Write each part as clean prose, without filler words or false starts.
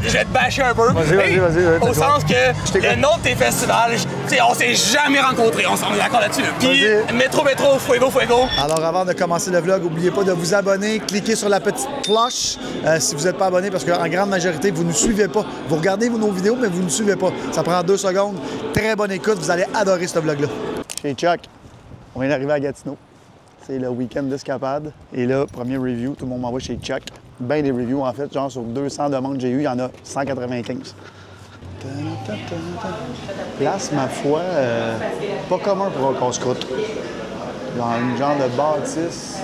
je vais te bâcher un peu. Vas-y. Au sens que le nom de tes festivals, on s'est jamais rencontrés, on s'en est d'accord là-dessus. Puis Métro, Fuego. Alors avant de commencer le vlog, n'oubliez pas de vous abonner, cliquez sur la petite cloche si vous n'êtes pas abonné parce qu'en grande majorité, vous ne nous suivez pas. Vous regardez nos vidéos, mais vous ne nous suivez pas. Ça prend 2 secondes. Très bonne écoute, vous allez adorer ce vlog-là. Chez Chuck, on vient d'arriver à Gatineau. C'est le week-end d'escapade. Et là, premier review, tout le monde m'envoie chez Chuck. Ben des reviews, en fait, genre sur 200 demandes que j'ai eues, il y en a 195. Place, ma foi, pas commun pour un casse-croûte. Genre une genre de bâtisse.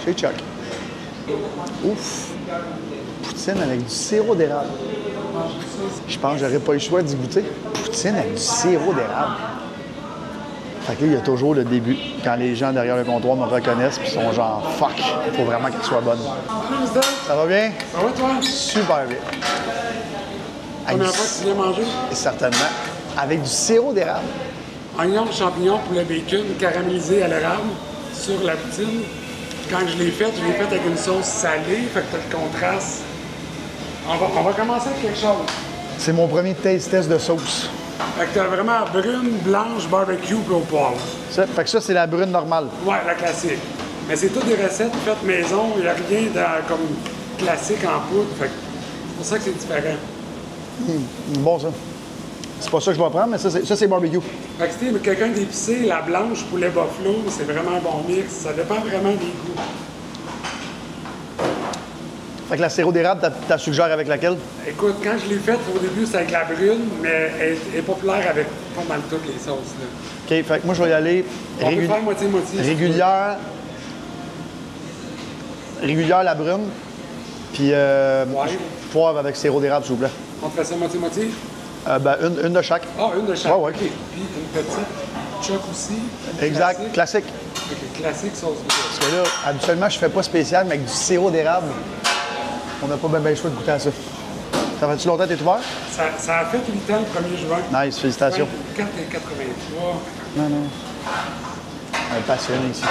Chez Chuck. Ouf! Poutine avec du sirop d'érable. Je pense que j'aurais pas le choix d'y goûter. Poutine avec du sirop d'érable. Fait que là, il y a toujours le début, quand les gens derrière le comptoir me reconnaissent puis sont genre « fuck, il faut vraiment qu'elle soit bonne ». Ça va bien? Ça va, toi? Super bien. Première fois que tu viens manger? Certainement. Avec du sirop d'érable. Oignons, champignons, poulet bacon caramélisé à l'érable sur la poutine. Quand je l'ai faite avec une sauce salée, fait que t'as le contraste. On va commencer avec quelque chose. C'est mon premier taste test de sauce. Fait que t'as vraiment brune, blanche, barbecue puis au poivre. Fait que ça, c'est la brune normale. Ouais, la classique. Mais c'est toutes des recettes faites maison, il n'y a rien comme classique en poudre. Fait que c'est pour ça que c'est différent. Bon, ça. C'est pas ça que je vais prendre, mais ça, c'est barbecue. Fait que si t'es quelqu'un d'épicé, la blanche, poulet buffalo, c'est vraiment un bon mix. Ça dépend vraiment des goûts. Fait que la sirop d'érable, t'as suggéré avec laquelle? Écoute, quand je l'ai faite, au début, c'est avec la brune, mais elle est populaire avec pas mal toutes les sauces. Là. OK, fait que moi, je vais y aller On peut faire moitié-moitié. Régulière, la brune, puis poivre avec sirop d'érable, s'il vous plaît. On te fait ça moitié-moitié? Une de chaque. Ah, une de chaque. Ouais. OK. Puis une petite choc aussi. Exact, classique. OK, classique sauce. Parce que là, habituellement, je fais pas spécial, mais avec du sirop d'érable, on n'a pas bien le choix de goûter à ça. Ça fait-tu longtemps que t'es ouvert? Ça a fait 8 ans le 1er juin. Nice, félicitations. 4,83. Non. Un passionné ici.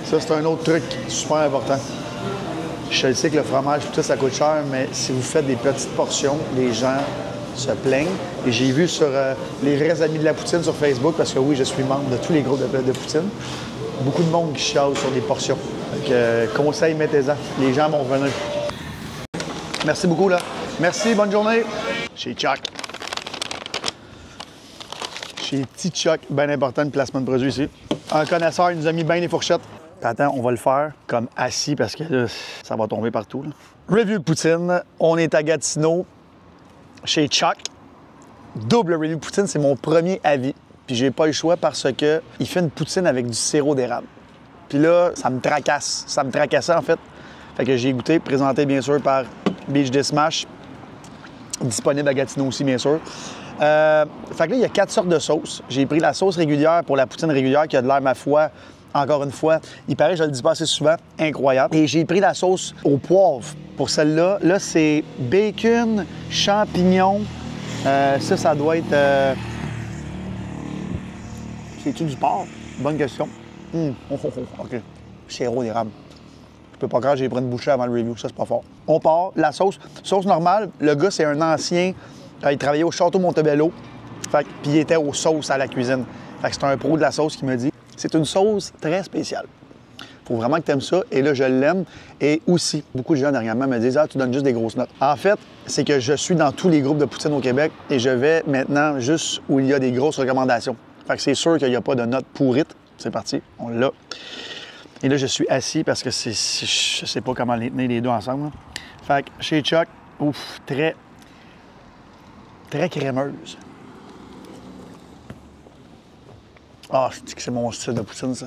Ça, c'est un autre truc super important. Je sais que le fromage, tout ça coûte cher, mais si vous faites des petites portions, les gens se plaignent. Et j'ai vu sur les vrais amis de la poutine sur Facebook, parce que oui, je suis membre de tous les groupes de poutine, beaucoup de monde qui chiale sur des portions. Donc, conseil, mettez-en. Les gens vont revenir. Merci beaucoup, là. Merci, bonne journée. Chez Chuck. Chez Petit Chuck, bien important, le placement de produit ici. Un connaisseur, il nous a mis bien les fourchettes. Puis attends, on va le faire comme assis parce que là, ça va tomber partout. Là. Review de poutine. On est à Gatineau, chez Chuck. Double review de poutine, c'est mon premier avis. Puis j'ai pas eu le choix parce que il fait une poutine avec du sirop d'érable. Puis là, ça me tracasse. Ça me tracassait, en fait. Fait que j'ai goûté, présenté bien sûr par Beach Day Smash. Disponible à Gatineau aussi, bien sûr. Fait que là, il y a 4 sortes de sauces. J'ai pris la sauce régulière pour la poutine régulière qui a de l'air, ma foi, encore une fois, il paraît, je le dis pas assez souvent, incroyable. Et j'ai pris la sauce au poivre pour celle-là. Là, c'est bacon, champignons. Ça doit être... C'est-tu du porc? Bonne question. OK. Sirop d'érable. Je peux pas croire que j'ai pris une bouchée avant le review. Ça, c'est pas fort. On part. La sauce normale. Le gars, c'est un ancien. Il travaillait au Château Montebello. Puis il était aux sauces à la cuisine. Fait que c'est un pro de la sauce qui me dit. C'est une sauce très spéciale. Faut vraiment que tu aimes ça. Et là, je l'aime. Et aussi, beaucoup de gens dernièrement me disent « Ah, tu donnes juste des grosses notes. » En fait, c'est que je suis dans tous les groupes de poutine au Québec et je vais maintenant juste où il y a des grosses recommandations. Fait que c'est sûr qu'il n'y a pas de notes pourrites. C'est parti, on l'a. Et là, je suis assis parce que je sais pas comment les tenir les deux ensemble. Là. Fait que chez Chuck, ouf, très crémeuse. Ah, c'est mon style de poutine, ça.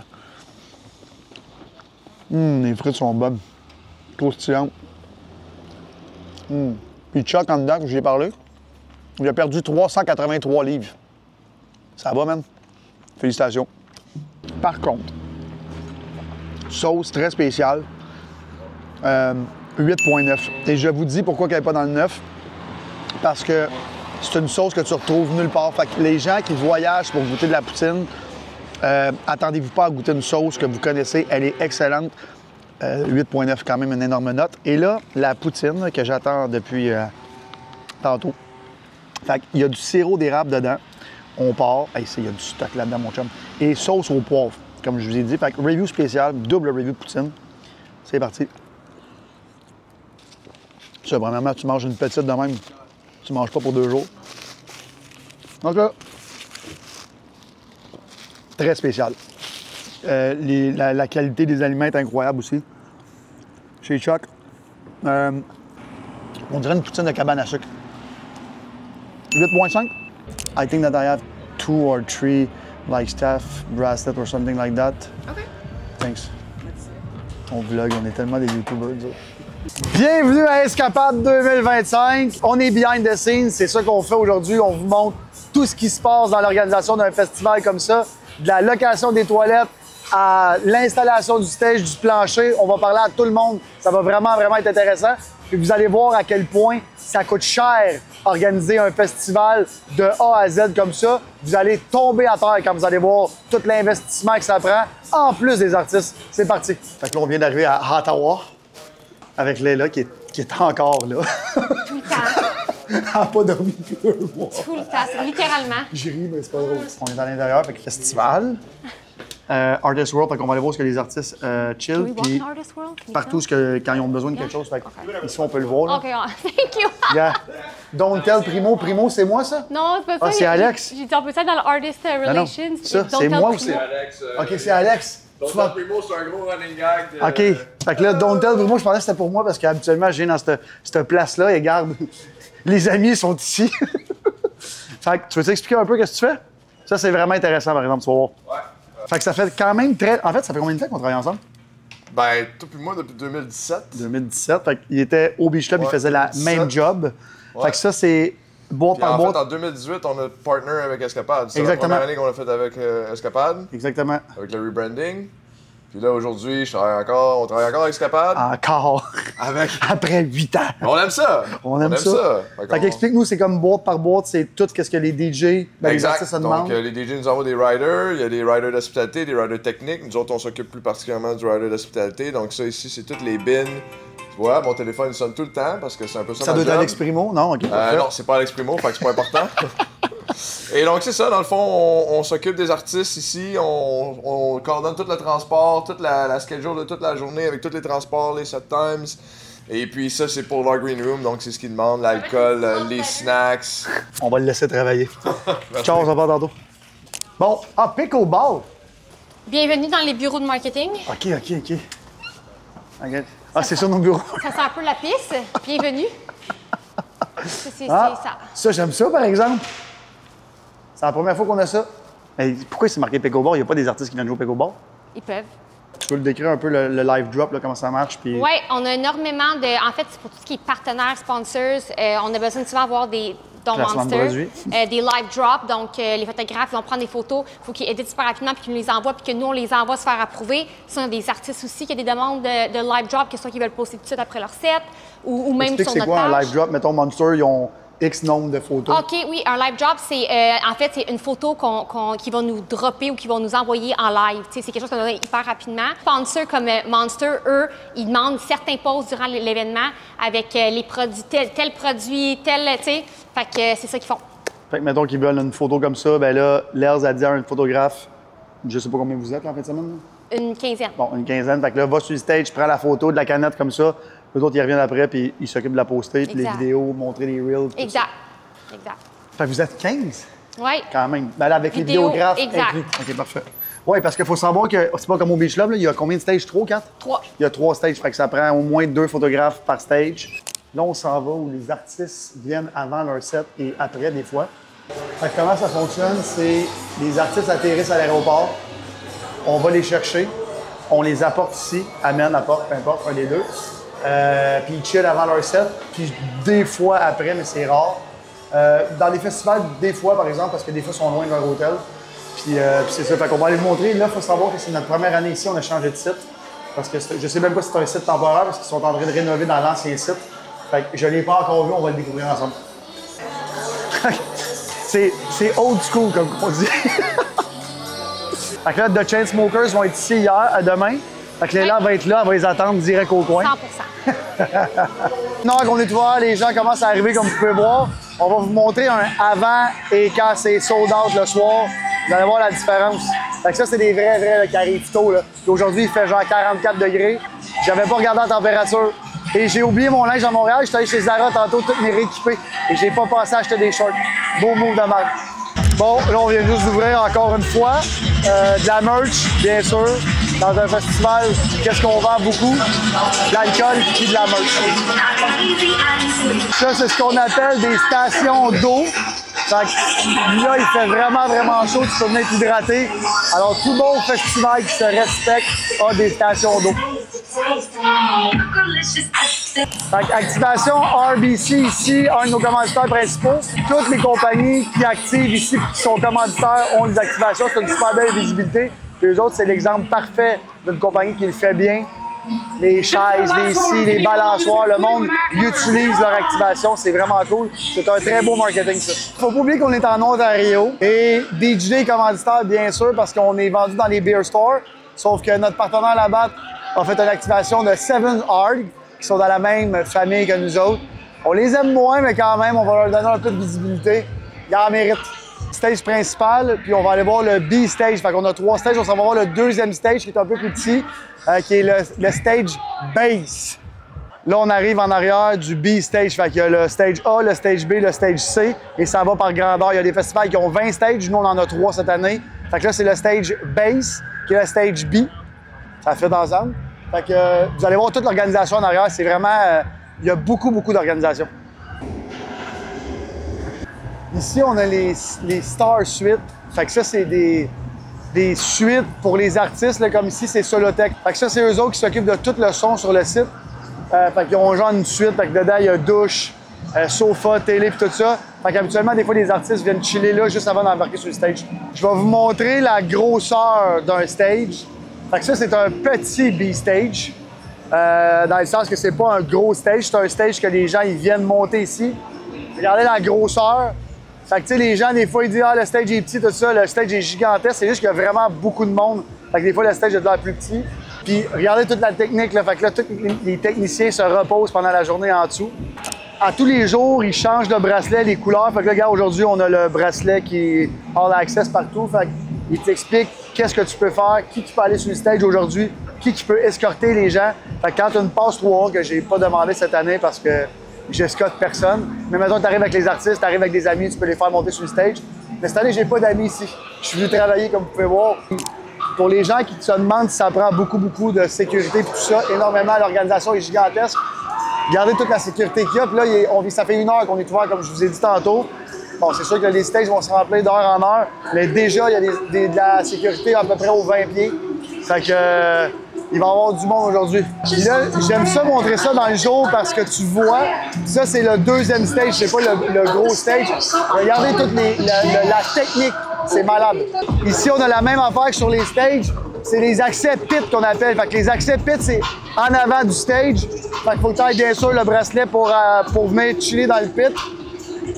Les frites sont bonnes. Croustillantes. Puis Chuck, en dedans, que j'y ai parlé, il a perdu 383 livres. Ça va, man? Félicitations. Par contre, sauce très spéciale, 8,9. Et je vous dis pourquoi elle n'est pas dans le 9. Parce que c'est une sauce que tu retrouves nulle part. Fait que les gens qui voyagent pour goûter de la poutine, attendez-vous pas à goûter une sauce que vous connaissez. Elle est excellente. 8.9, quand même une énorme note. Et là, la poutine que j'attends depuis tantôt. Fait qu'il y a du sirop d'érable dedans. On part. Hey, il y a du stock là-dedans, mon chum. Et sauce au poivre, comme je vous ai dit. Fait que review spécial, double review de poutine. C'est parti. Ça, premièrement, tu manges une petite de même. Tu manges pas pour 2 jours. Donc là, très spécial. La qualité des aliments est incroyable aussi. Chez Chuck. On dirait une poutine de cabane à sucre. 8.5. I think that I have 2 or 3 like staff bracelet or something like that. Okay. Thanks. On vlog, on est tellement des YouTubers. Bienvenue à Escapade 2025. On est behind the scenes, c'est ça qu'on fait aujourd'hui. On vous montre tout ce qui se passe dans l'organisation d'un festival comme ça, de la location des toilettes à l'installation du stage, du plancher. On va parler à tout le monde. Ça va vraiment être intéressant. Puis vous allez voir à quel point ça coûte cher organiser un festival de A à Z comme ça. Vous allez tomber à terre quand vous allez voir tout l'investissement que ça prend, en plus des artistes. C'est parti. Fait que là, on vient d'arriver à Ottawa avec Léla qui est encore là. Tout le temps. Elle n'a pas dormi depuis 2 mois. Tout le temps, littéralement. J'ai ri, mais c'est pas drôle. On est à l'intérieur, fait que festival. Artist World, fait qu'on va aller voir ce que les artistes chill. We Puis walk Artist World? partout quand ils ont besoin de quelque chose. Fait que ici, on peut le voir. Là. OK, thank you. Yeah. Don't tell Primo. Primo, c'est moi, ça? Non, c'est pas ça. c'est Alex? J'ai dit, on peut ça dans l'Artist Relations. Ça, Don't c'est tell moi ou Primo. c'est... Alex. OK, c'est Alex. Donc, Tu vas- Primo, c'est un gros running gag. De... OK. Fait que là, Don't tell Primo, je pensais que c'était pour moi parce qu'habituellement, je viens dans cette place-là et regarde, les amis sont ici. Fait que tu veux t'expliquer un peu ce que tu fais? Ça, c'est vraiment intéressant, par exemple, tu vas voir. Ouais. Fait que ça fait quand même très... En fait, ça fait combien de temps qu'on travaille ensemble? Ben, toi puis moi, depuis 2017. 2017. Fait qu'il était au Beach Club, il Ouais, faisait la 2017. même job. Ouais. Fait que ça, c'est boîte Puis par en fait, boîte. en 2018, on a partner avec Escapade. C'est la Exactement. première année qu'on a fait avec Escapade, Exactement. avec le rebranding. Puis là, aujourd'hui, on travaille encore avec Escapade. Encore. Avec... Après 8 ans. On aime ça! On aime ça. Fait qu'explique-nous, c'est comme boîte par boîte, c'est tout ce que les DJ, les Exact. artistes se demandent. Donc, les DJ nous envoient des riders. Il y a des riders d'hospitalité, des riders techniques. Nous autres, on s'occupe plus particulièrement du rider d'hospitalité. Donc, ça ici, c'est toutes les bins. Tu vois, mon téléphone, il sonne tout le temps parce que c'est un peu ça Ça ma doit être job. Alex Primo, non? OK, parfait. Non, c'est pas Alex Primo, fait que c'est pas important. Et donc, c'est ça, dans le fond, on s'occupe des artistes ici, on coordonne tout le transport, toute la schedule de toute la journée avec tous les transports, les set times. Et puis ça, c'est pour leur green room, donc c'est ce qu'ils demandent, l'alcool, les snacks. On va le laisser travailler. Ciao, on se reparle tantôt. Bon, pickleball. Bienvenue dans les bureaux de marketing. OK. OK. Ah, c'est sur nos bureaux. Ça sent un peu la piste. Bienvenue. C'est Ah, ça. ça, j'aime ça, par exemple. C'est la première fois qu'on a ça. Mais pourquoi c'est marqué pickleball? Il n'y a pas des artistes qui viennent jouer au pickleball? Ils peuvent. Tu peux le décrire un peu, le live drop, là, comment ça marche? Puis... Oui, on a énormément de. En fait, c'est pour tout ce qui est partenaires, sponsors. On a besoin de souvent avoir des dons Placement de Monster, produits. des live drops. Donc, les photographes vont prendre des photos. Il faut qu'ils éditent super rapidement puis qu'ils nous les envoient puis que nous, on les envoie se faire approuver. Ça, on a des artistes aussi qui ont des demandes de live drop, que ce soit qu'ils veulent poster tout de suite après leur set ou même Explique sur c'est notre quoi un page. live drop? Mettons, Monster, ils ont X nombre de photos. OK, oui, un live drop, c'est en fait c'est une photo qu'ils vont nous dropper ou qu'ils vont nous envoyer en live. Tu sais, c'est quelque chose qu'on a hyper rapidement. Sponsors comme Monster, eux, ils demandent certains posts durant l'événement avec les produits, tel produit, tel, tu sais. Fait que c'est ça qu'ils font. Fait que mettons qu'ils veulent une photo comme ça, ben là, Lers a dit à un photographe, je sais pas combien vous êtes là, en fin de semaine. Là? Une quinzaine. Bon, une quinzaine. Fait que là, va sur le stage, prends la photo de la canette comme ça. Eux autres, ils reviennent après, puis ils s'occupent de la poster, puis les Exact. vidéos, montrer les reels. tout Exact. Exact. ça. Fait que vous êtes 15, Oui. quand même. Ben là, avec Vidéo, les vidéographes exact. inclus. OK, parfait. Oui, parce qu'il faut savoir que c'est pas comme au Beach Club, là, il y a combien de stages? 3 ou 4? 3. Il y a 3 stages, fait que ça prend au moins 2 photographes par stage. Là, on s'en va où les artistes viennent avant leur set et après, des fois. Fait que comment ça fonctionne? C'est les artistes atterrissent à l'aéroport, on va les chercher, on les apporte ici, amène, apporte, peu importe, un des deux. Puis ils chillent avant leur set, puis des fois après, mais c'est rare. Dans les festivals, des fois, par exemple, parce que des fois, ils sont loin de leur hôtel. Puis c'est ça, fait qu'on va aller vous montrer. Là, il faut savoir que c'est notre première année ici, on a changé de site. Parce que je sais même pas si c'est un site temporaire, parce qu'ils sont en train de rénover dans l'ancien site. Fait que je l'ai pas encore vu, on va le découvrir ensemble. c'est old school, comme on dit. Fait que là, The Chainsmokers vont être ici demain. Fait que Léla va être là, elle va les attendre direct au coin. 100%. Maintenant qu'on est ouvert, les gens commencent à arriver comme vous pouvez voir. On va vous montrer un avant et quand c'est sold out le soir. Vous allez voir la différence. Fait que ça, c'est des vrais là, qui arrivent tôt. Aujourd'hui, il fait genre 44 degrés. J'avais pas regardé la température. Et j'ai oublié mon linge à Montréal. J'étais allé chez Zara tantôt, tout m'est rééquipé. Et j'ai pas pensé à acheter des shorts. Beau move de marque. Bon, là, on vient juste d'ouvrir encore une fois. De la merch, bien sûr. Dans un festival, qu'est-ce qu'on vend beaucoup? De l'alcool et de la merch. Ça, c'est ce qu'on appelle des stations d'eau. Fait que là, il fait vraiment chaud, tu peux venir t'hydrater. Alors, tout bon festival qui se respecte a des stations d'eau. Fait que activation RBC ici, un de nos commanditaires principaux. Toutes les compagnies qui activent ici qui sont commanditaires ont des activations. C'est une super belle visibilité. Puis eux autres, c'est l'exemple parfait d'une compagnie qui le fait bien. Les chaises, les scies, les balançoires, le monde utilise leur activation, c'est vraiment cool. C'est un très beau marketing, ça. Faut pas oublier qu'on est en Ontario et DJ commanditaire, bien sûr, parce qu'on est vendu dans les beer stores. Sauf que notre partenaire là-bas a fait une activation de Seven Hard, qui sont dans la même famille que nous autres. On les aime moins, mais quand même, on va leur donner un peu de visibilité. Ils en méritent. Stage principal, puis on va aller voir le B-stage. Fait qu'on a 3 stages. On s'en va voir le deuxième stage qui est un peu plus petit, qui est le stage bass. Là, on arrive en arrière du B-stage. Fait qu'il y a le stage A, le stage B, le stage C, et ça va par grandeur. Il y a des festivals qui ont 20 stages. Nous, on en a 3 cette année. Fait que là, c'est le stage bass, qui est le stage B. Ça fait ensemble. Fait que vous allez voir toute l'organisation en arrière. C'est vraiment... il y a beaucoup d'organisation. Ici, on a les Star Suites. Fait que ça, c'est des suites pour les artistes. Là, comme ici, c'est Solotech. Fait que ça, c'est eux autres qui s'occupent de tout le son sur le site. Fait qu'ils ont genre une suite. Fait que dedans, il y a douche, sofa, télé et tout ça. Fait qu'habituellement, des fois, les artistes viennent chiller là juste avant d'embarquer sur le stage. Je vais vous montrer la grosseur d'un stage. Fait que ça, c'est un petit B-stage. Dans le sens que c'est pas un gros stage. C'est un stage que les gens ils viennent monter ici. Regardez la grosseur. Fait que, tu sais, les gens, des fois, ils disent « Ah, le stage est petit, tout ça. » Le stage est gigantesque. C'est juste qu'il y a vraiment beaucoup de monde. Fait que des fois, le stage est de l'air plus petit. Puis, regardez toute la technique, là. Fait que là, tous les techniciens se reposent pendant la journée en dessous. À tous les jours, ils changent de bracelet, les couleurs. Fait que là, regarde, aujourd'hui, on a le bracelet qui est all access partout. Fait qu'ils t'expliquent qu'est-ce que tu peux faire, qui peut aller sur le stage aujourd'hui, qui peut escorter les gens. Fait que quand tu as une passe 3 que j'ai pas demandé cette année parce que j'escorte personne. Mais maintenant, tu arrives avec les artistes, tu arrives avec des amis, tu peux les faire monter sur le stage. Mais cette année, j'ai pas d'amis ici. Je suis venu travailler, comme vous pouvez voir. Pour les gens qui se demandent si ça prend beaucoup de sécurité et tout ça, énormément, l'organisation est gigantesque. Regardez toute la sécurité qu'il y a. Puis là, ça fait 1 heure qu'on est ouvert, comme je vous ai dit tantôt. Bon, c'est sûr que les stages vont se remplir d'heure en heure. Mais déjà, il y a de la sécurité à peu près aux 20 pieds. Fait que... il va y avoir du monde aujourd'hui. Là, j'aime ça montrer ça dans le jour parce que tu vois, ça c'est le deuxième stage, c'est pas le gros stage. Regardez toute la technique, c'est malade. Ici, on a la même affaire que sur les stages, c'est les accès pit qu'on appelle. Fait que les accès pit, c'est en avant du stage. Fait qu'il faut que tu aies bien sûr le bracelet pour venir chiller dans le pit.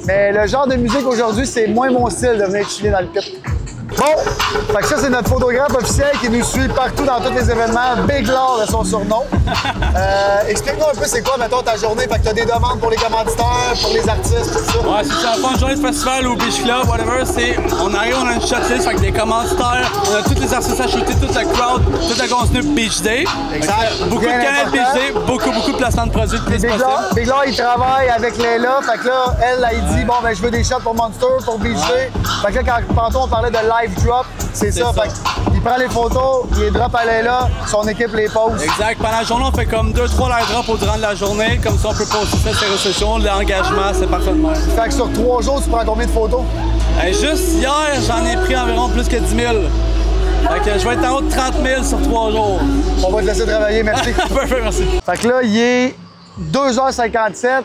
Mais le genre de musique aujourd'hui, c'est moins mon style de venir chiller dans le pit. Bon, fait que ça, c'est notre photographe officiel qui nous suit partout dans tous les événements. Big Lord est son surnom. Explique-nous un peu c'est quoi, mettons, ta journée. Fait que tu as des demandes pour les commanditaires, pour les artistes, tout ça. Ouais, c'est ça. En une journée de festival ou beach club, whatever, on arrive, on a une shotlist, fait que des commanditaires, on a tous les artistes à shooter, toute la crowd, tout le contenu Beach Day. Exact. Beaucoup de canettes Beach Day, beaucoup de placements de produits plus possible. Big Lord, il travaille avec Léla. Fait que là, elle dit, bon, ben, je veux des shots pour Monster, pour Beach Day. Fait que là, quand tantôt, on parlait de live drop, c'est ça. Fait qu'il prend les photos, il les drop à Léla, son équipe les pose. Exact. Pendant la journée, on fait comme 2-3 live drops au durant de la journée. Comme ça, on peut poster ça sur les réseaux sociaux. L'engagement, c'est parfait de même. Fait que sur 3 jours, tu prends combien de photos? Juste hier, j'en ai pris environ plus que 10 000. Fait que je vais être en haut de 30 000 sur 3 jours. On va te laisser travailler, merci. Parfait, merci. Fait que là, il est 2h57.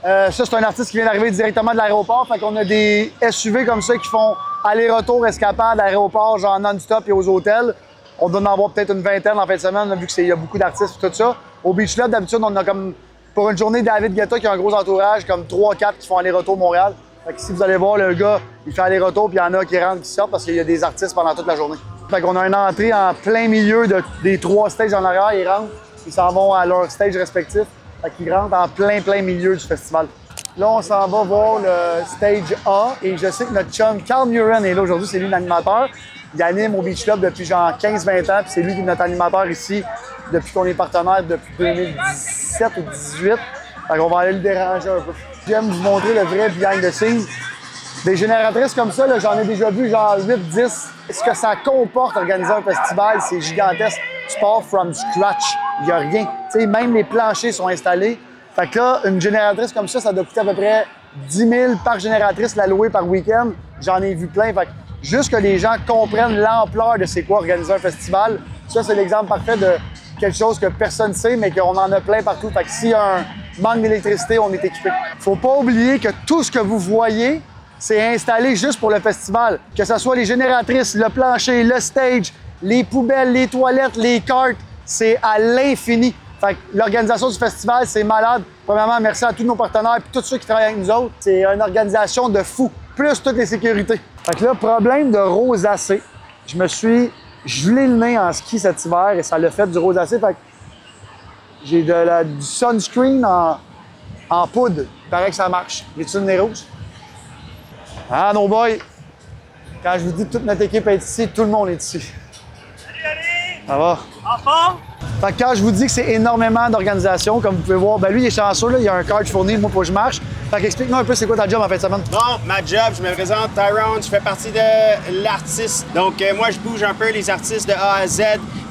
Ça, c'est un artiste qui vient d'arriver directement de l'aéroport. Fait qu'on a des SUV comme ça qui font aller-retour escapade d'aéroport, genre non-stop et aux hôtels. On doit en avoir peut-être une vingtaine en fin de semaine, vu qu'il y a beaucoup d'artistes et tout ça. Au Beach Club, d'habitude, on a comme, pour une journée, David Guetta qui a un gros entourage, comme 3-4 qui font aller-retour Montréal. Fait que si vous allez voir, le gars, il fait aller-retour, puis il y en a qui rentrent, qui sortent, parce qu'il y a des artistes pendant toute la journée. Fait qu'on a une entrée en plein milieu des 3 stages en arrière. Ils rentrent, ils s'en vont à leur stage respectif. Fait qu'ils rentrent en plein milieu du festival. Là, on s'en va voir le stage A. Et je sais que notre chum Carl Muren est là aujourd'hui. C'est lui l'animateur. Il anime au Beach Club depuis genre 15-20 ans. Puis c'est lui qui est notre animateur ici depuis qu'on est partenaire depuis 2017 ou 2018. Fait qu'on va aller le déranger un peu. J'aime vous montrer le vrai behind the scenes. Des génératrices comme ça, j'en ai déjà vu genre 8-10. Ce que ça comporte organiser un festival, c'est gigantesque. Tu pars from scratch. Il n'y a rien. T'sais, même les planchers sont installés. Fait que là, une génératrice comme ça doit coûter à peu près 10 000 par génératrice la louer par week-end. J'en ai vu plein. Fait que juste que les gens comprennent l'ampleur de c'est quoi organiser un festival, ça, c'est l'exemple parfait de quelque chose que personne ne sait, mais qu'on en a plein partout. Fait que s'il y a un manque d'électricité, on est équipé. Faut pas oublier que tout ce que vous voyez, c'est installé juste pour le festival. Que ce soit les génératrices, le plancher, le stage, les poubelles, les toilettes, les cartes, c'est à l'infini. Fait que l'organisation du festival, c'est malade. Premièrement, merci à tous nos partenaires et tous ceux qui travaillent avec nous autres. C'est une organisation de fou, plus toutes les sécurités. Fait que là, problème de rosacée. Je me suis gelé le nez en ski cet hiver et ça l'a fait du rosacée. Fait que j'ai du sunscreen en poudre. Il paraît que ça marche. Les-tu le nez rouge? Ah, no boy! Quand je vous dis que toute notre équipe est ici, tout le monde est ici. Salut, Ali! Ça va? En forme? Fait que quand je vous dis que c'est énormément d'organisation, comme vous pouvez voir, ben lui, il est chanceux, là, il a un cart fourni, moi, faut que je marche. Fait qu'explique-nous un peu c'est quoi ta job en fin de semaine. Bon, ma job, je me présente Tyrone, je fais partie de l'artiste. Donc, moi, je bouge un peu les artistes de A à Z,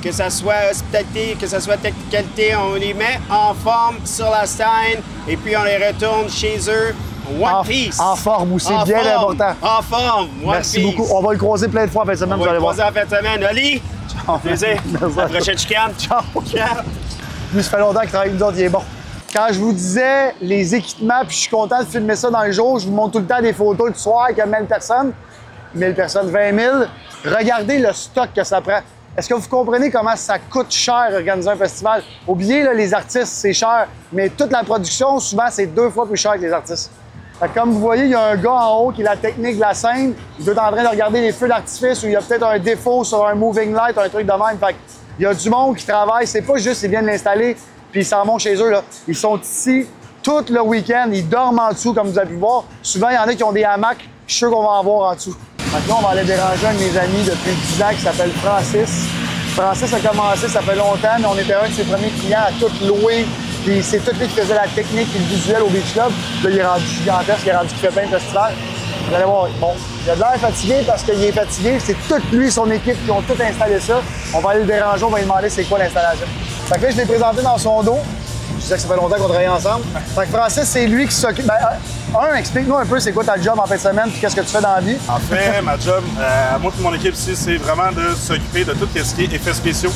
que ça soit hospitalité, que ça soit technicalité, on les met en forme sur la scène et puis on les retourne chez eux. One piece. En forme aussi, En bien forme. important. En forme. One Merci piece. beaucoup. On va le croiser plein de fois en fin de semaine, On vous va allez le voir. croiser en fin de semaine. Oli, plaisir. Merci. À la prochaine chicane. Ciao. Lui, ça fait longtemps qu'il travaille avec nous autres, il est bon. Quand je vous disais les équipements, puis je suis content de filmer ça dans le jour, je vous montre tout le temps des photos du soir avec 1000 personnes. 1000 personnes, 20 000. Regardez le stock que ça prend. Est-ce que vous comprenez comment ça coûte cher organiser un festival? Oubliez, là, les artistes, c'est cher, mais toute la production, souvent, c'est 2 fois plus cher que les artistes. Fait que comme vous voyez, il y a un gars en haut qui est la technique de la scène. Il doit être en train de regarder les feux d'artifice ou il y a peut-être un défaut sur un moving light, un truc de même. Fait que il y a du monde qui travaille. C'est pas juste ils viennent l'installer puis ils s'en vont chez eux. Là. Ils sont ici tout le week-end. Ils dorment en dessous, comme vous avez pu voir. Souvent, il y en a qui ont des hamacs. Je suis sûr qu'on va en voir en dessous. Maintenant, on va aller déranger un de mes amis depuis 10 ans qui s'appelle Francis. Francis a commencé, ça fait longtemps, mais on était un de ses premiers clients à tout louer. Puis c'est tout lui qui faisait la technique et le visuel au Beach Club. Là, il est rendu gigantesque, il est rendu qu'il fait plein de festivals. Vous allez voir, bon, il a de l'air fatigué parce qu'il est fatigué. C'est tout lui, son équipe, qui ont tout installé ça. On va aller le déranger, on va lui demander c'est quoi l'installation. Fait que là, je l'ai présenté dans son dos. Je disais que ça fait longtemps qu'on travaille ensemble. Fait que Francis, c'est lui qui s'occupe. Ben, explique-nous un peu c'est quoi ta job en fin de semaine puis qu'est-ce que tu fais dans la vie. En fait, ma job, moi et mon équipe ici, c'est vraiment de s'occuper de tout ce qui est effets spéciaux.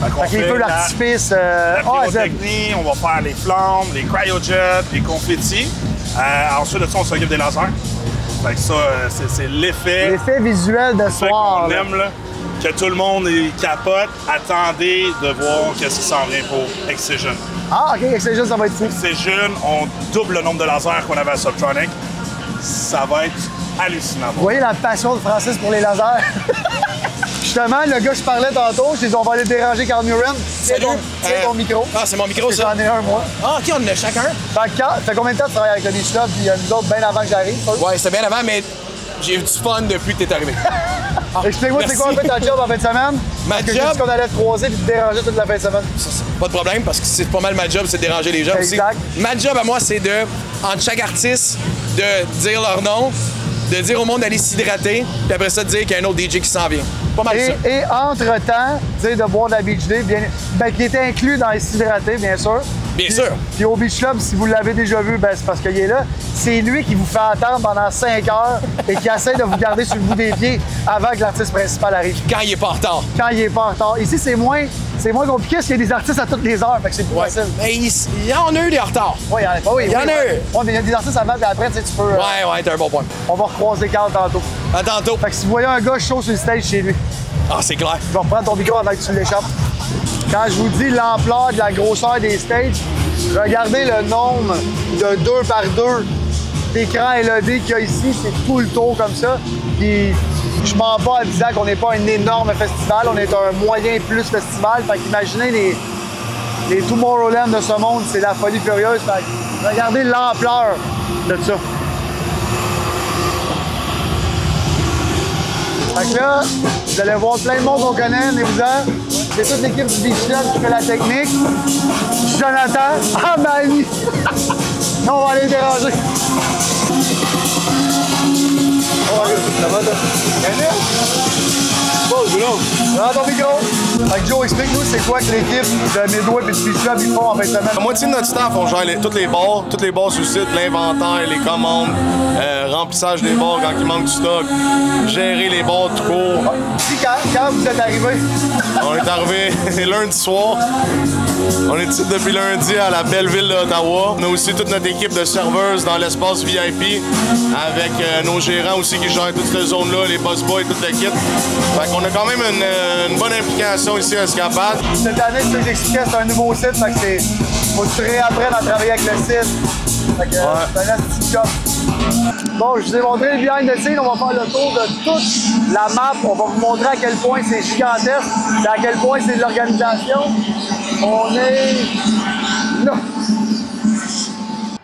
Fait que les feux d'artifice, la pyrotechnie, on va faire les flammes, les cryojets, les confettis. Ensuite de ça, on s'occupe des lasers. Fait que ça, c'est l'effet. L'effet visuel de soir. On aime, là, que tout le monde capote. Attendez de voir qu'est-ce qui s'en vient pour Excision. Ah, OK, Excision, ça va être fou. Excision, on double le nombre de lasers qu'on avait à Subtronic. Ça va être hallucinant. Vous voyez la passion de Francis pour les lasers? Justement, le gars que je parlais tantôt, je dis on va aller déranger Carl Muren. Tiens ton micro. Ah, c'est mon micro, ça? J'en ai un, moi. Ah, OK, on en a chacun. Fait combien de temps tu travailles avec le Beach Club puis nous autres bien avant que j'arrive? Ouais, c'était bien avant, mais j'ai eu du fun depuis que t'es arrivé. Explique-moi, c'est quoi un peu ta job en fin de semaine? Ma Parce que job? j'ai dit qu'on allait te croiser puis te déranger toute la fin de semaine. Pas de problème, parce que c'est pas mal ma job, c'est de déranger les gens Exact. aussi. Ma job à moi, c'est de, entre chaque artiste, de dire leur nom, de dire au monde d'aller s'hydrater, puis après ça, de dire qu'il y a un autre DJ qui s'en vient. Pas mal ça. Et entre-temps, dire de boire de la Beach Day, qui était inclus dans les s'hydrater, bien sûr. Bien sûr. Puis au Beach Club, si vous l'avez déjà vu, ben c'est parce qu'il est là. C'est lui qui vous fait attendre pendant 5 heures et qui essaie de vous garder sur le bout des pieds avant que l'artiste principal arrive. Quand il est pas en retard. Quand il est pas en retard. Ici, c'est moins compliqué parce qu'il y a des artistes à toutes les heures, fait que c'est plus facile. Mais il y en a eu des retards. Oui, il y en a pas. Oui, Il y en a eu. Ouais, mais il y a des artistes avant et après, tu sais, tu peux. Ouais, t'as un bon point. On va recroiser Carl tantôt. À tantôt. Fait que si vous voyez un gars chaud sur le stage chez lui, Ah, c'est clair. je vais reprendre ton micro avant que tu l'échappes. Quand je vous dis l'ampleur de la grosseur des stages, regardez le nombre de 2 par 2 d'écrans LED qu'il y a ici. C'est tout le tour comme ça. Puis Je mens pas en disant qu'on n'est pas un énorme festival, on est un moyen plus festival. Fait qu'imaginez les Tomorrowland de ce monde, c'est la folie furieuse. Fait que regardez l'ampleur de ça. Fait que là, vous allez voir plein de monde qu'on connaît, venez-vous-en. C'est toute l'équipe du Beach Club qui fait la technique. Jonathan, Amalie. Non, on va aller déranger. Ça va, toi? Bon, boulot. Dans ton micro. Fait que Joe, explique-nous c'est quoi que l'équipe de Midway et du Beach Club ils font en fin de semaine. La moitié de notre staff, on gère toutes les bars sur le site, l'inventaire, les commandes, remplissage des bars quand il manque du stock, gérer les bars tout court. Puis quand vous êtes arrivé? On est arrivé lundi soir. On est ici depuis lundi à la belle ville d'Ottawa. On a aussi toute notre équipe de serveuses dans l'espace VIP avec nos gérants aussi qui gèrent toute cette zone-là, les boss boys, toute l'équipe. Fait qu'on a quand même une bonne implication ici à Escapade. Cette année, ce que j'expliquais, c'est un nouveau site, fait que faut que tu réapprennes à travailler avec le site. Fait que c'est un petit job. Bon, je vous ai montré le behind the scenes, on va faire le tour de toute la map. On va vous montrer à quel point c'est gigantesque et à quel point c'est de l'organisation. On est là.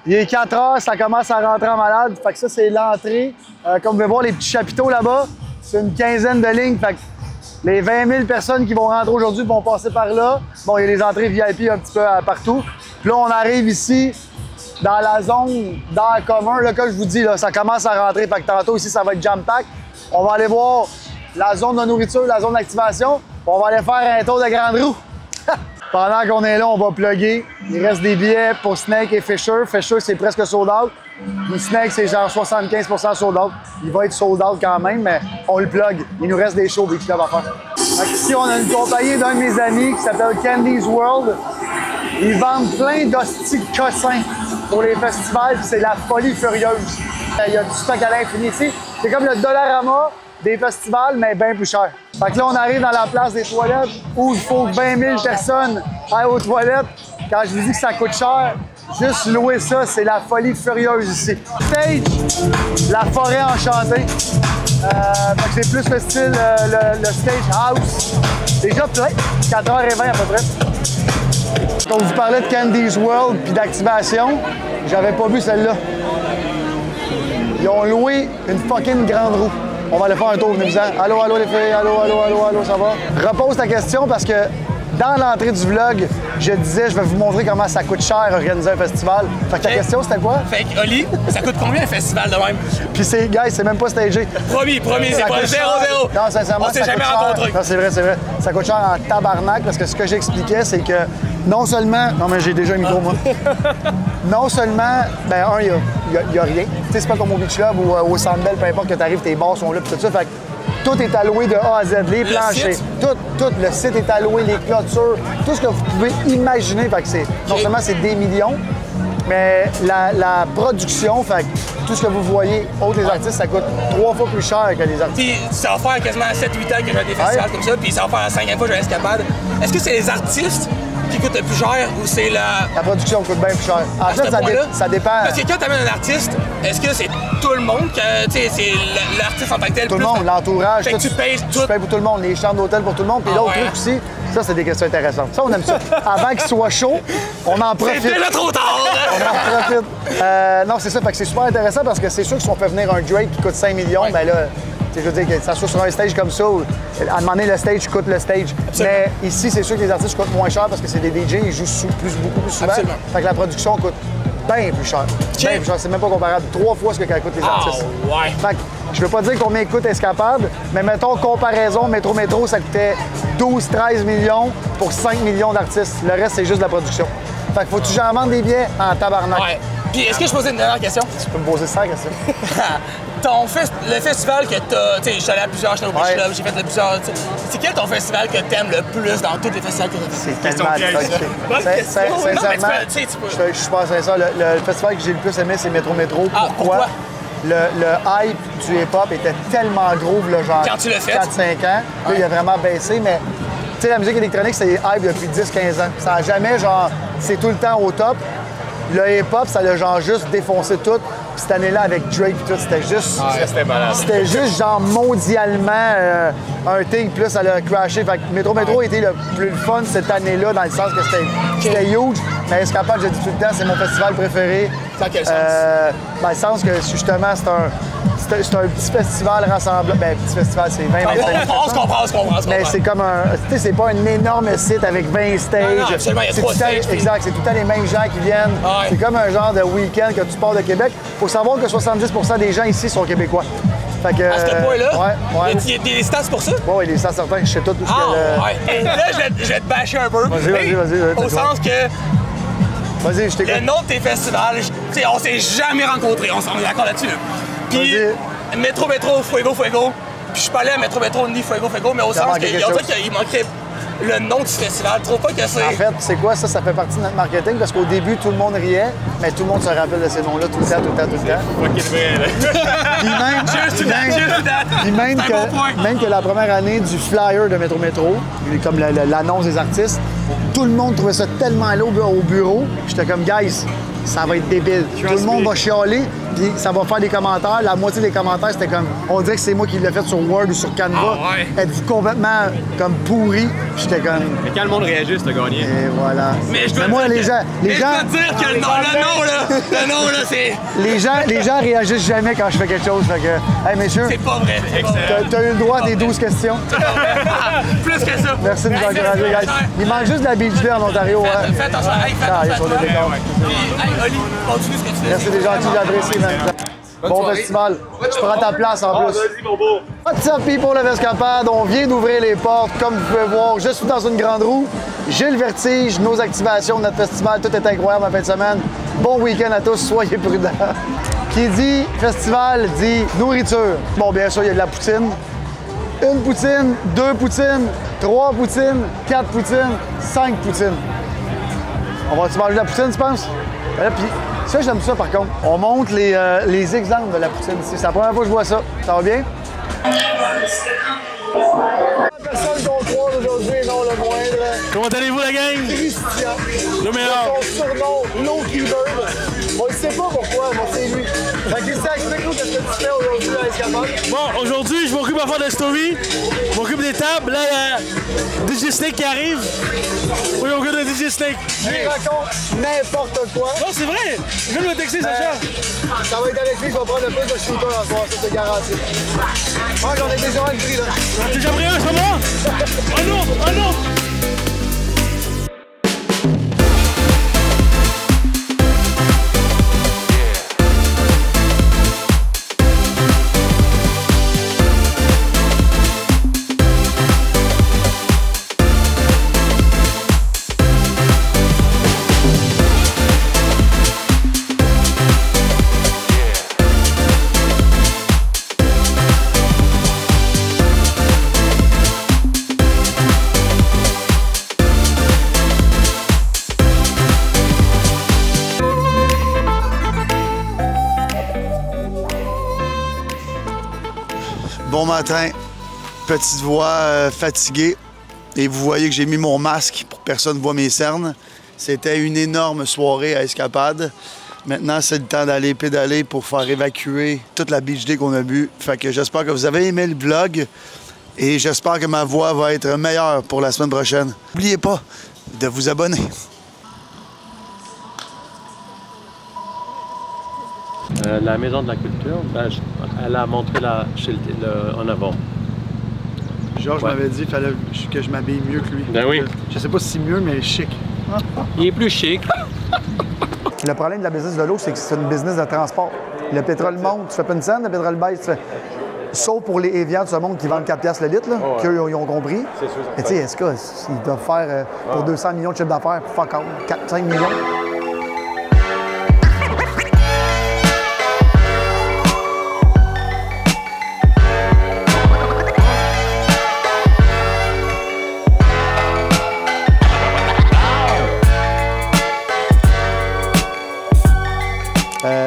Il est 4 heures, ça commence à rentrer en malade. Fait que ça, c'est l'entrée. Comme vous pouvez voir, les petits chapiteaux là-bas, c'est une quinzaine de lignes. Fait que les 20 000 personnes qui vont rentrer aujourd'hui vont passer par là. Bon, il y a les entrées VIP un petit peu partout. Puis là, on arrive ici dans la zone d'air commun. Là, comme je vous dis, là, ça commence à rentrer. Fait que tantôt, ici, ça va être jam-pack. On va aller voir la zone de nourriture, la zone d'activation. On va aller faire un tour de grande roue. Pendant qu'on est là, on va plugger. Il reste des billets pour Snake et Fisher. Fisher, c'est presque sold out. Puis Snake, c'est genre 75% sold out. Il va être sold out quand même, mais on le plug. Il nous reste des shows Beach Club à faire. Ici, on a une compagnie d'un de mes amis qui s'appelle Candy's World. Ils vendent plein d'hosties de cossins pour les festivals, puis c'est la folie furieuse. Il y a du stock à l'infini ici. C'est comme le Dollarama des festivals, mais bien plus cher. Fait que là, on arrive dans la place des toilettes où il faut 20 000 personnes aillent aux toilettes. Quand je vous dis que ça coûte cher, juste louer ça, c'est la folie furieuse ici. Stage, la forêt enchantée. Fait que c'est plus le style, le stage house. Déjà plein, 4h20 à peu près. Quand je vous parlais de Candy's World puis d'activation, j'avais pas vu celle-là. Ils ont loué une fucking grande roue. On va aller faire un tour, venez-vous-en. Allô, allô les filles, allô, allô, allô, allô, ça va? Repose ta question parce que dans l'entrée du vlog, je disais, je vais vous montrer comment ça coûte cher organiser un festival. Fait que ta question, c'était quoi? Fait que, Oli, ça coûte combien un festival de même? Puis c'est, guys, c'est même pas stagé. Promis, c'est pas 0-0. Non, sincèrement, on s'est jamais rencontrés. Non, c'est vrai, c'est vrai. Ça coûte cher en tabarnak parce que ce que j'expliquais, c'est que non seulement... Non, mais j'ai déjà un micro, moi. Non seulement, ben un, il y a rien. Tu sais, c'est pas comme au Beach Club ou au Sandbell, peu importe que t'arrives, tes bars sont là, pis tout ça. Fait que tout est alloué de A à Z, les planchers, tout le site est alloué, les clôtures, tout ce que vous pouvez imaginer. Fait que c'est, non seulement c'est des millions, mais la production, fait que tout ce que vous voyez, autres les artistes, ça coûte 3 fois plus cher que les artistes. Puis ça va faire quasiment 7-8 ans que j'ai des festivals comme ça, puis ça va faire la 5e fois que j'ai Escapade. Est-ce que c'est les artistes qui coûte le plus cher ou c'est la... La production coûte bien plus cher. En fait, ça dépend. Parce que quand tu amènes un artiste, est-ce que c'est tout le monde que, tu sais, c'est l'artiste en tant que tel? Tout le monde, l'entourage. Fait que tu payes tout. Tu payes pour tout le monde, les chambres d'hôtel pour tout le monde. Puis l'autre truc aussi, ça, c'est des questions intéressantes. Ça, on aime ça. Avant qu'il soit chaud, on en profite. C'est déjà trop tard! On en profite. Non, c'est ça. Fait que c'est super intéressant parce que c'est sûr que si on fait venir un Drake qui coûte 5 millions, ben là... Je veux dire que ça soit sur un stage comme ça, à un moment donné, le stage coûte le stage. Absolument. Mais ici, c'est sûr que les artistes coûtent moins cher parce que c'est des DJ, ils jouent beaucoup plus souvent. Absolument. Fait que la production coûte bien plus cher. Bien plus cher. C'est même pas comparable. 3 fois ce que coûtent les artistes. Ouais. Fait que je veux pas dire combien coûte Escapade, mais mettons comparaison, Métro, ça coûtait 12-13 millions pour 5 millions d'artistes. Le reste, c'est juste de la production. Fait que faut toujours en vendre des billets en tabarnak. Ouais. Puis est-ce que je posais une dernière question? Tu peux me poser ça, question. Le festival que t'as, tu sais, je suis allé à plusieurs, j'étais au Beach Club, j'ai fait plusieurs, c'est quel ton festival que t'aimes le plus dans tous les festivals que t'as fait? C'est tellement sincèrement, je suis pas sincère, le festival que j'ai le plus aimé, c'est Métro. Pourquoi? Le hype du hip-hop était tellement gros, là, genre quand tu l'as fait? 4-5 ans. Là, il a vraiment baissé, mais tu sais, la musique électronique, c'est hype depuis 10-15 ans. Ça n'a jamais, genre, c'est tout le temps au top. Le hip-hop, ça l'a genre juste défoncé tout. Cette année-là, avec Drake et tout, c'était juste... C'était malade. C'était juste, genre, mondialement, un thing. Plus, ça a crashé. Fait que Métro était le plus fun cette année-là, dans le sens que c'était huge. Mais Escapade, je dis tout le temps, c'est mon festival préféré. Dans quel sens? Dans le sens que, justement, c'est un petit festival rassemblant. Ben, petit festival, c'est 20 On se comprend. Mais c'est comme un... Tu sais, c'est pas un énorme site avec 20 stages. Non, absolument, il y a 3 stages. Exact, c'est tout le temps les mêmes gens qui viennent. Ouais. C'est comme un genre de week-end que tu pars de Québec. Faut savoir que 70 des gens ici sont québécois. Fait que, à ce point-là? Ouais. Il y a des stats pour ça? Oui, les stats certains, je sais tout. Ouais. Là, je vais te bâcher un peu. Vas-y. Au sens que... Vas-y, je t'écoute. Le nom de tes festivals, on s'est jamais rencontrés, on est d'accord là-dessus. Puis, Métro, Fuego. Puis je suis pas allé à Métro, ni Fuego, mais au sens qu'il manquait le nom du festival. Tu trouves pas que c'est... En fait, c'est quoi ça? Ça fait partie de notre marketing parce qu'au début, tout le monde riait, mais tout le monde se rappelle de ces noms-là tout le temps. Puis même que la première année du flyer de Métro, comme l'annonce des artistes, tout le monde trouvait ça tellement lourd au bureau. J'étais comme, guys, ça va être débile. Tout le monde va chialer, puis ça va faire des commentaires. La moitié des commentaires, c'était comme, on dirait que c'est moi qui l'ai fait sur Word ou sur Canva. Êtes-vous complètement comme pourri? J'étais comme... Mais quand le monde réagit, c'est gagné. Et voilà. Mais je dois moi, les gens... je dois dire que le nom, là, c'est... Les gens réagissent jamais quand je fais quelque chose. Fait que, hey, messieurs, c'est pas vrai. t'as eu le droit des 12 questions. Plus que ça. Merci de nous encourager, guys. Il manque juste de la Beach Day en Ontario. Fais attention. Fais attention. Oli, continue ce que tu fais. Merci, des gentils, j'apprécie, man. Bon festival. Tu prends ta place en plus. Vas-y, Bobo. What's up, people de l'Escapade? On vient d'ouvrir les portes. Comme vous pouvez voir, je suis dans une grande roue. J'ai le vertige, nos activations de notre festival. Tout est incroyable en fin de semaine. Bon week-end à tous, soyez prudents. Qui dit festival dit nourriture. Bon, bien sûr, il y a de la poutine. 1 poutine, 2 poutines, 3 poutines, 4 poutines, 5 poutines. On va-tu manger de la poutine, tu penses? Puis, ça, j'aime ça, par contre. On montre les exemples de la poutine ici. C'est la première fois que je vois ça. Ça va bien? La personne qu'on croise aujourd'hui est non le moindre. Comment allez-vous, la gang? Christian. Le meilleur. Son surnom, Low-Key Bird. On ne sait pas pourquoi, mais c'est lui. Fait que Christian, explique-nous ce que tu fais aujourd'hui à Escapade. Bon, aujourd'hui, je m'occupe à faire des stories. Je m'occupe des tables. Là, il y a DJ Snake qui arrive. Oui, on regarde le DJ Snake. Il raconte n'importe quoi. Non, c'est vrai. Je viens de me texter, Sacha. Ça va être avec lui, je vais prendre le plus de shooter en soir, ça c'est garanti. Moi, j'en ai déjà un de prix, là. T'as déjà pris un, ça va? Oh non, oh non! Bon matin, petite voix fatiguée. Et vous voyez que j'ai mis mon masque pour que personne ne voit mes cernes. C'était une énorme soirée à Escapade. Maintenant, c'est le temps d'aller pédaler pour faire évacuer toute la beach day qu'on a bu. Fait que j'espère que vous avez aimé le vlog et j'espère que ma voix va être meilleure pour la semaine prochaine. N'oubliez pas de vous abonner. La Maison de la Culture, ben, elle a montré en avant. Georges m'avait dit qu'il fallait que je m'habille mieux que lui. Ben oui. Je sais pas si mieux, mais chic. Il est plus chic. Le problème de la business de l'eau, c'est que c'est une business de transport. Le pétrole monte, tu fais pas une scène, le pétrole baisse. Sauf pour les Evian de ce monde qui vendent 4 piastres le litre, qu'eux, ils ont compris. C'est sûr. Mais tu sais, est-ce qu'ils doivent faire pour 200 millions de chiffre d'affaires, fuck all, 4-5 millions?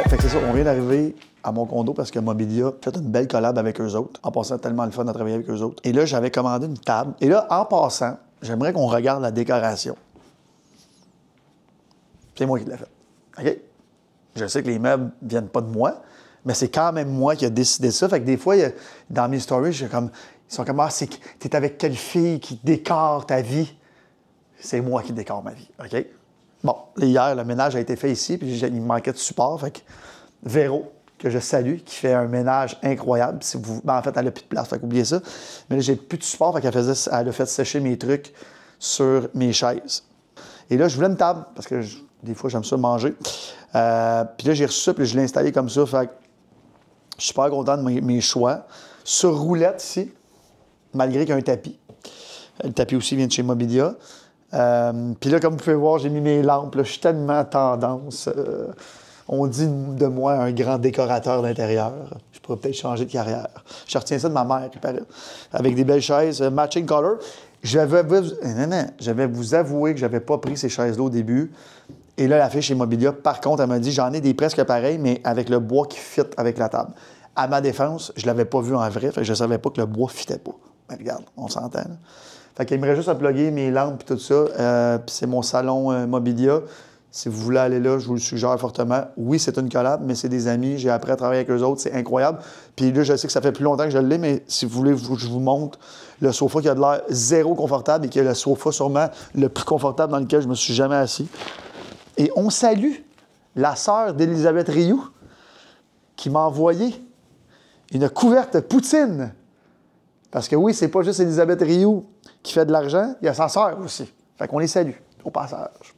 Fait que c'est ça, on vient d'arriver à mon condo parce que Mobilia a fait une belle collab avec eux autres. En passant, tellement le fun de travailler avec eux autres. Et là, j'avais commandé une table. Et là, en passant, j'aimerais qu'on regarde la décoration. C'est moi qui l'ai fait. OK? Je sais que les meubles ne viennent pas de moi, mais c'est quand même moi qui ai décidé ça. Fait que des fois, dans mes stories, ils sont comme, ah, t'es avec quelle fille qui décore ta vie? C'est moi qui décore ma vie, OK? Bon, hier, le ménage a été fait ici, puis il me manquait de support. Fait que Véro, que je salue, qui fait un ménage incroyable. En fait, elle n'a plus de place, fait qu'oubliez ça. Mais là, j'ai plus de support, fait elle a fait sécher mes trucs sur mes chaises. Et là, je voulais une table, parce que des fois, j'aime ça manger. Puis là, j'ai reçu ça, puis je l'ai installé comme ça. Fait que je suis super content de mes choix. Sur roulette ici, malgré qu'il y a un tapis. Le tapis aussi vient de chez Mobilia. Puis là, comme vous pouvez voir, j'ai mis mes lampes. Là, je suis tellement tendance. On dit de moi un grand décorateur d'intérieur. Je pourrais peut-être changer de carrière. Je retiens ça de ma mère, il paraît. Avec des belles chaises, matching color. Je vais vous avouer que je n'avais pas pris ces chaises-là au début. Et là, la fille chez Mobilia, par contre, elle m'a dit, j'en ai des presque pareils, mais avec le bois qui fit avec la table. À ma défense, je ne l'avais pas vu en vrai, fait que je ne savais pas que le bois ne fitait pas. Mais regarde, on s'entend. Là. Fait qu'il me reste juste à plugger mes lampes et tout ça. Puis c'est mon salon Mobilia. Si vous voulez aller là, je vous le suggère fortement. Oui, c'est une collab, mais c'est des amis. J'ai appris à travailler avec eux autres. C'est incroyable. Puis là, je sais que ça fait plus longtemps que je l'ai, mais si vous voulez, je vous montre le sofa qui a de l'air zéro confortable et qui est le sofa sûrement le plus confortable dans lequel je me suis jamais assis. Et on salue la sœur d'Elisabeth Rioux qui m'a envoyé une couverte poutine. Parce que oui, c'est pas juste Elisabeth Rioux qui fait de l'argent, il y a sa sœur aussi. Fait qu'on les salue au passage.